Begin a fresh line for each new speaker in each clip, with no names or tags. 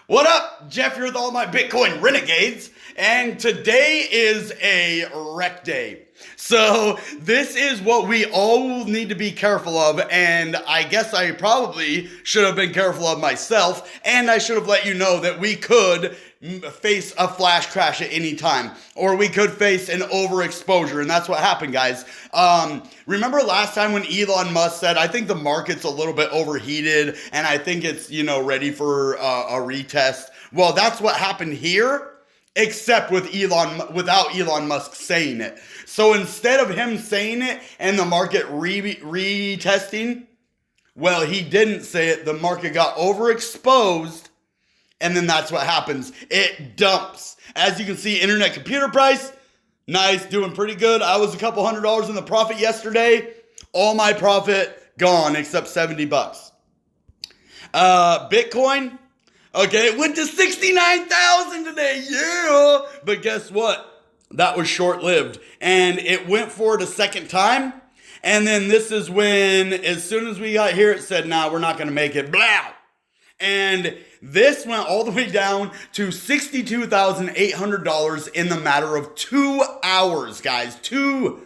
What up? Jeff here with all my Bitcoin renegades, and today is a wreck day. So this is what we all need to be careful of, and I guess I probably should have been careful of myself, and I should have let you know that we could face a flash crash at any time, or we could face an overexposure, and that's what happened, guys. Remember last time when Elon Musk said, I think the market's a little bit overheated, and I think it's, ready for a retest? Well, that's what happened here, except without Elon Musk saying it. So instead of him saying it and the market retesting, well, he didn't say it. The market got overexposed. And then that's what happens. It dumps. As you can see, internet computer price, nice, doing pretty good. I was a couple $100 in the profit yesterday. All my profit gone except $70. Bitcoin, okay, it went to 69,000 today, yeah. But guess what? That was short-lived. And it went for it a second time. And then this is when, as soon as we got here, it said, nah, we're not going to make it. Blah. And this went all the way down to $62,800 in the matter of 2 hours, guys. 2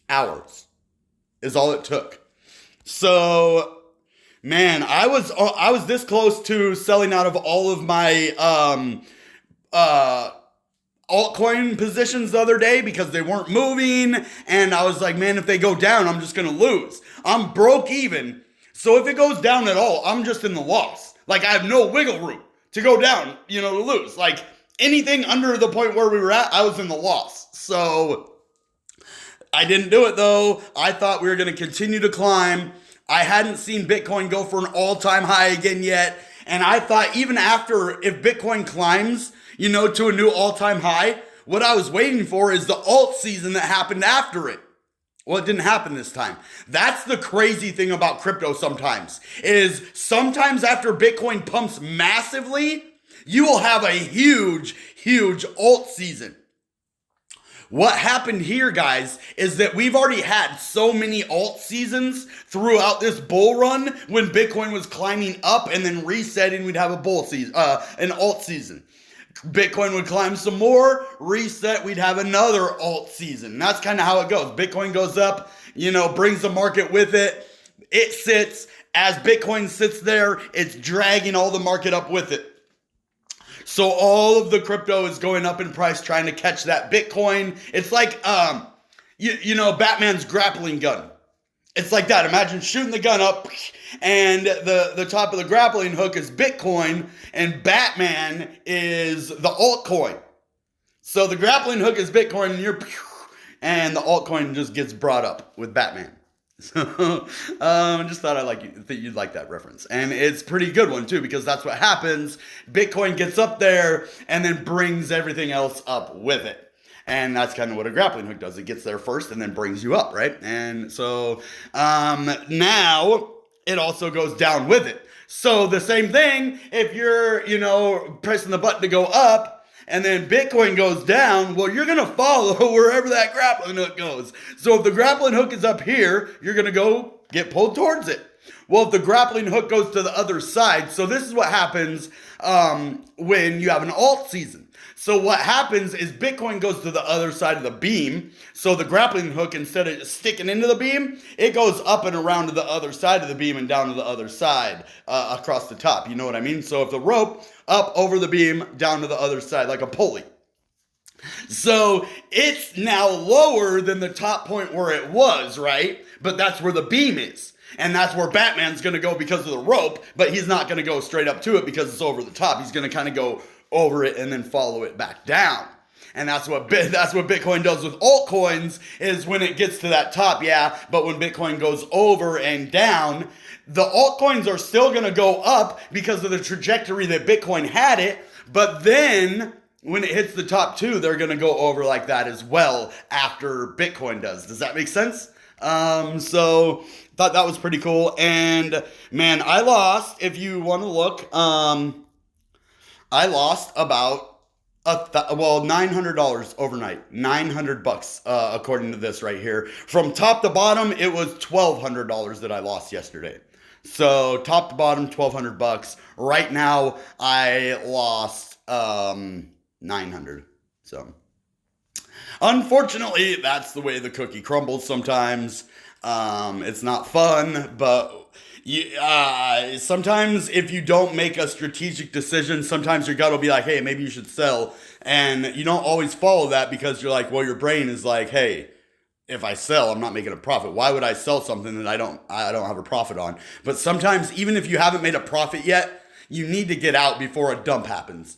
hours is all it took. So, man, I was this close to selling out of all of my altcoin positions the other day because they weren't moving, and I was like, man, if they go down, I'm just gonna lose. I'm broke even. So if it goes down at all, I'm just in the loss. Like, I have no wiggle room to go down, to lose. Like, anything under the point where we were at, I was in the loss. So, I didn't do it, though. I thought we were going to continue to climb. I hadn't seen Bitcoin go for an all-time high again yet. And I thought even after, if Bitcoin climbs, to a new all-time high, what I was waiting for is the alt season that happened after it. Well, it didn't happen this time. That's the crazy thing about crypto sometimes, is sometimes after Bitcoin pumps massively, you will have a huge, huge alt season. What happened here, guys, is that we've already had so many alt seasons throughout this bull run. When Bitcoin was climbing up and then resetting, we'd have a bull season, an alt season. Bitcoin would climb some more, reset, we'd have another alt season. That's kind of how it goes. Bitcoin goes up, brings the market with it. It sits. As Bitcoin sits there, it's dragging all the market up with it. So all of the crypto is going up in price, trying to catch that Bitcoin. It's like, Batman's grappling gun. It's like that. Imagine shooting the gun up, and the top of the grappling hook is Bitcoin, and Batman is the altcoin. So the grappling hook is Bitcoin, and the altcoin just gets brought up with Batman. So I just thought you'd like that reference. And it's a pretty good one too, because that's what happens. Bitcoin gets up there and then brings everything else up with it. And that's kind of what a grappling hook does. It gets there first and then brings you up, right? And so now it also goes down with it. So the same thing, if you're, pressing the button to go up and then Bitcoin goes down, well, you're going to follow wherever that grappling hook goes. So if the grappling hook is up here, you're going to go get pulled towards it. Well, if the grappling hook goes to the other side, so this is what happens when you have an alt season. So what happens is Bitcoin goes to the other side of the beam. So the grappling hook, instead of sticking into the beam, it goes up and around to the other side of the beam and down to the other side across the top. You know what I mean? So if the rope up over the beam, down to the other side, like a pulley. So it's now lower than the top point where it was, right? But that's where the beam is. And that's where Batman's going to go because of the rope, but he's not going to go straight up to it because it's over the top. He's going to kind of go over it and then follow it back down. And that's what Bitcoin does with altcoins, is when it gets to that top, yeah, but when Bitcoin goes over and down, the altcoins are still going to go up because of the trajectory that Bitcoin had it, but then when it hits the top two, they're going to go over like that as well after Bitcoin does. Does that make sense? So thought that was pretty cool. And man, I lost, if you want to look, I lost about $900 overnight. $900 according to this right here. From top to bottom, it was $1,200 that I lost yesterday. So top to bottom, $1,200. Right now, I lost 900. So unfortunately, that's the way the cookie crumbles sometimes. It's not fun, but sometimes if you don't make a strategic decision, sometimes your gut will be like, hey, maybe you should sell. And you don't always follow that because you're like, well, your brain is like, hey, if I sell, I'm not making a profit. Why would I sell something that I don't have a profit on? But sometimes, even if you haven't made a profit yet, you need to get out before a dump happens.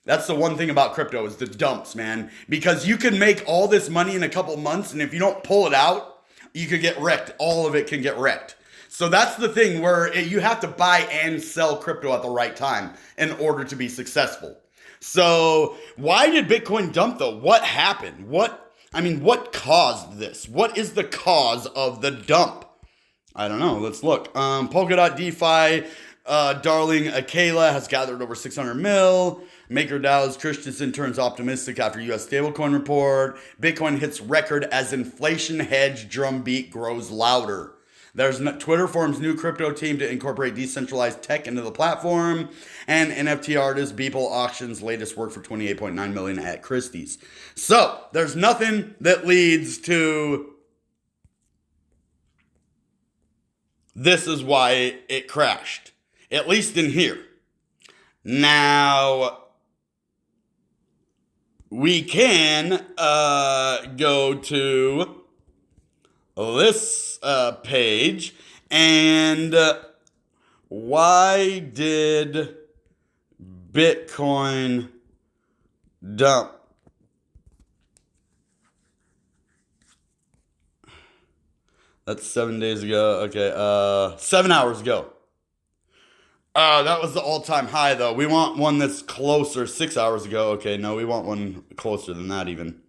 That's the one thing about crypto is the dumps, man. Because you can make all this money in a couple months, and if you don't pull it out, you could get wrecked. All of it can get wrecked. So that's the thing where you have to buy and sell crypto at the right time in order to be successful. So why did Bitcoin dump though? What happened? What caused this? What is the cause of the dump? I don't know. Let's look. Polkadot DeFi darling Akela has gathered over 600 mil. MakerDAO's Christensen turns optimistic after U.S. stablecoin report. Bitcoin hits record as inflation hedge drumbeat grows louder. Twitter forms new crypto team to incorporate decentralized tech into the platform. And NFT artist Beeple auctions latest work for $28.9 million at Christie's. So there's nothing that leads to this is why it crashed. At least in here. Now, we can go to this page, and why did Bitcoin dump? That's 7 days ago. Okay, 7 hours ago. That was the all-time high, though. We want one that's closer. 6 hours ago. Okay, no, we want one closer than that, even.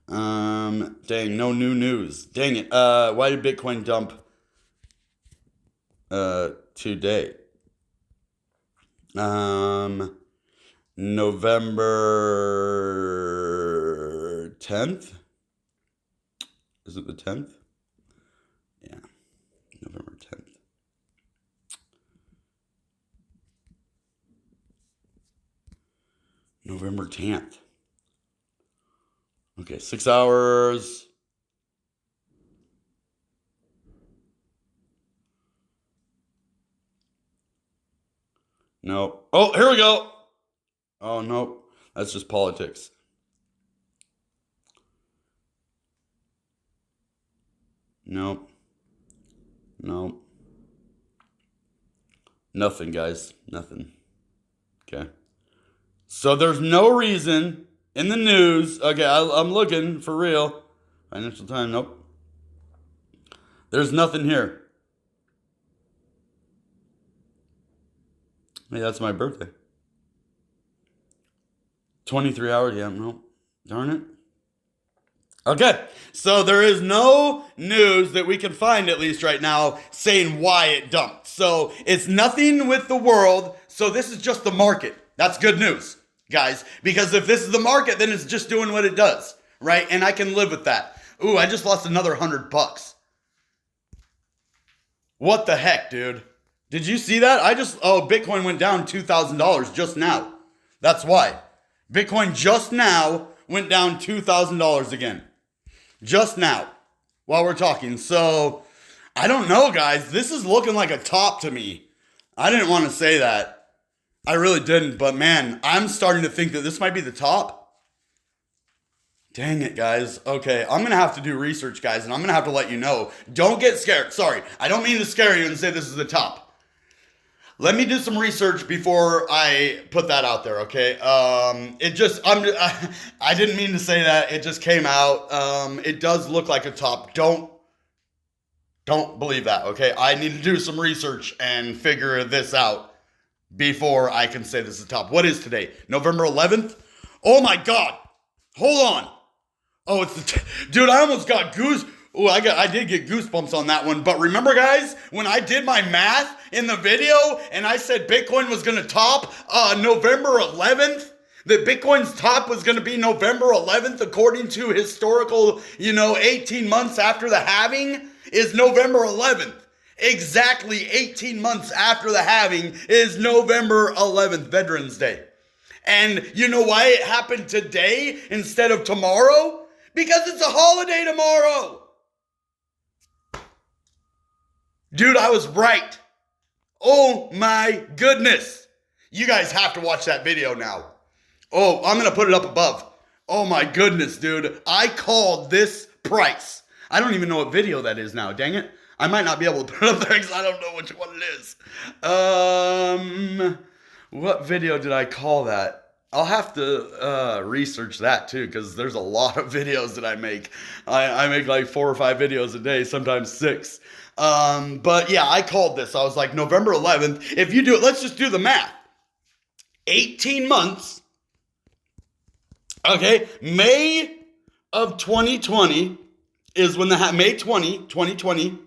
Dang, no new news. Dang it. Why did Bitcoin dump today? November 10th? Is it the 10th? Yeah, November 10th. November 10th. Okay, 6 hours. No. Oh, here we go. Oh, no. That's just politics. Nope. Nope. Nothing, guys. Nothing. Okay. So there's no reason in the news. Okay, I'm looking for real. Financial Times. Nope. There's nothing here. Hey, that's my birthday. 23 hours. Yeah, no. Darn it. Okay, so there is no news that we can find, at least right now, saying why it dumped. So it's nothing with the world. So this is just the market. That's good news, guys. Because if this is the market, then it's just doing what it does, right? And I can live with that. Ooh, I just lost another $100. What the heck, dude? Did you see that? Bitcoin went down $2,000 just now. That's why. Bitcoin just now went down $2,000 again. Just now, while we're talking. So, I don't know, guys. This is looking like a top to me. I didn't want to say that. I really didn't. But, man, I'm starting to think that this might be the top. Dang it, guys. Okay, I'm going to have to do research, guys, and I'm going to have to let you know. Don't get scared. Sorry, I don't mean to scare you and say this is the top. Let me do some research before I put that out there, okay? I didn't mean to say that. It just came out. It does look like a top. Don't believe that, okay? I need to do some research and figure this out before I can say this is a top. What is today? November 11th? Oh my God. Hold on. Oh, it's dude, I almost got I did get goosebumps on that one. But remember, guys, when I did my math in the video and I said Bitcoin was going to top November 11th, that Bitcoin's top was going to be November 11th, according to historical, 18 months after the halving is November 11th. Exactly 18 months after the halving is November 11th, Veterans Day. And you know why it happened today instead of tomorrow? Because it's a holiday tomorrow. Dude, I was right. Oh my goodness. You guys have to watch that video now. Oh, I'm going to put it up above. Oh my goodness, dude. I called this price. I don't even know what video that is now. Dang it. I might not be able to put it up there because I don't know which one it is. What video did I call that? I'll have to research that too, because there's a lot of videos that I make. I make like 4 or 5 videos a day, sometimes 6. But yeah, I called this. I was like, November 11th. If you do it, let's just do the math. 18 months. Okay, May of 2020 is when May 2020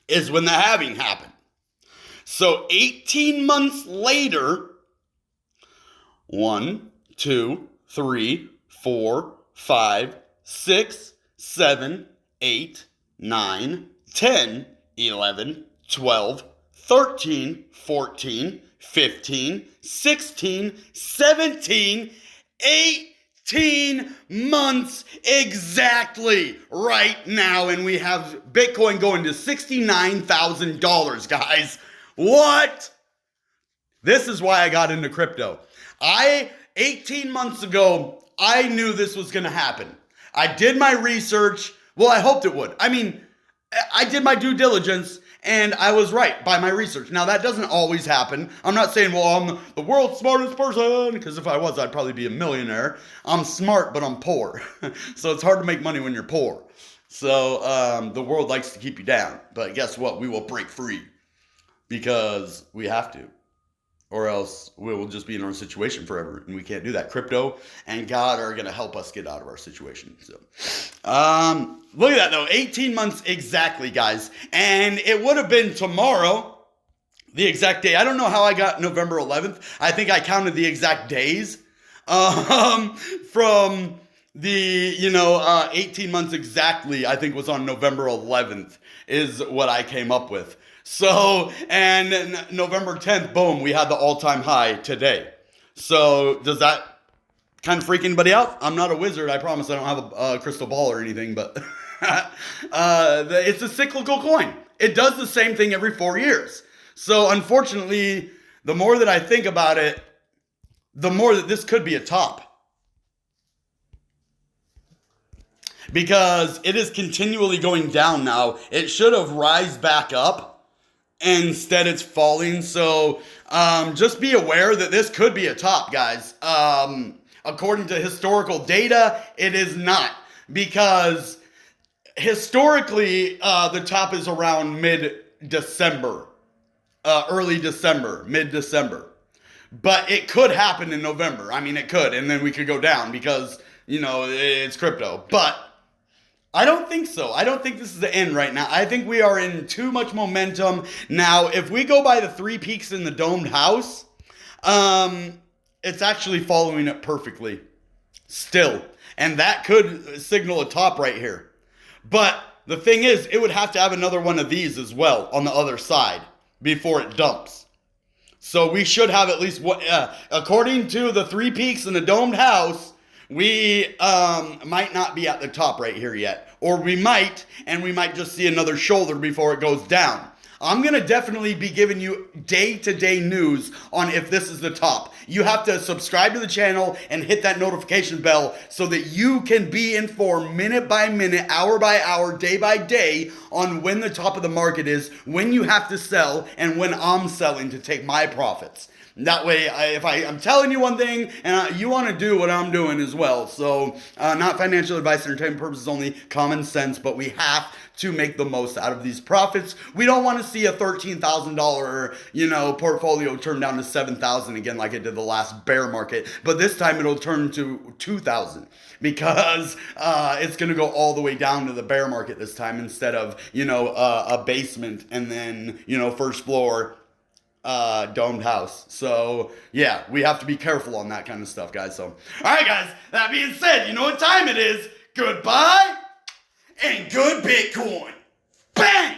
is when the halving happened. So 18 months later, 1, 2, 3, 4, 5, 6, 7, 8, 9, 10, 11, 12, 13, 14, 15, 16, 17, 18 months exactly right now, and we have Bitcoin going to $69,000, guys. What? This is why I got into crypto. 18 months ago, I knew this was going to happen. I did my research. Well, I hoped it would. I mean, I did my due diligence, and I was right by my research. Now, that doesn't always happen. I'm not saying, well, I'm the world's smartest person, because if I was, I'd probably be a millionaire. I'm smart, but I'm poor. So it's hard to make money when you're poor. So the world likes to keep you down. But guess what? We will break free because we have to. Or else we will just be in our situation forever, and we can't do that. Crypto and God are going to help us get out of our situation. So, look at that, though. 18 months exactly, guys. And it would have been tomorrow, the exact day. I don't know how I got November 11th. I think I counted the exact days from the, 18 months exactly, I think was on November 11th is what I came up with. So, and November 10th, boom, we had the all-time high today. So, does that kind of freak anybody out? I'm not a wizard. I promise I don't have a crystal ball or anything, but it's a cyclical coin. It does the same thing every 4 years. So, unfortunately, the more that I think about it, the more that this could be a top. Because it is continually going down now. It should have rised back up. Instead, it's falling. So just be aware that this could be a top, guys. According to historical data, it is not. Because historically, the top is around mid-December. Early December, mid-December. But it could happen in November. I mean, it could. And then we could go down because, it's crypto. But I don't think so. I don't think this is the end right now. I think we are in too much momentum. Now, if we go by the 3 peaks in the domed house, it's actually following it perfectly still. And that could signal a top right here. But the thing is, it would have to have another one of these as well on the other side before it dumps. So we should have at least, according to the 3 peaks in the domed house, we might not be at the top right here yet. Or we might, and we might just see another shoulder before it goes down. I'm going to definitely be giving you day-to-day news on if this is the top. You have to subscribe to the channel and hit that notification bell so that you can be informed minute by minute, hour by hour, day by day on when the top of the market is, when you have to sell, and when I'm selling to take my profits. That way, if I'm telling you one thing, and you want to do what I'm doing as well. So, not financial advice, entertainment purposes only, common sense, but we have to make the most out of these profits. We don't want to see a $13,000, portfolio turn down to $7,000 again like it did the last bear market. But this time it'll turn to $2,000 because it's going to go all the way down to the bear market this time instead of, a basement and then, first floor. Domed house. So yeah, we have to be careful on that kind of stuff, guys. So, all right, guys, that being said, you know what time it is. Goodbye and good Bitcoin. Bang!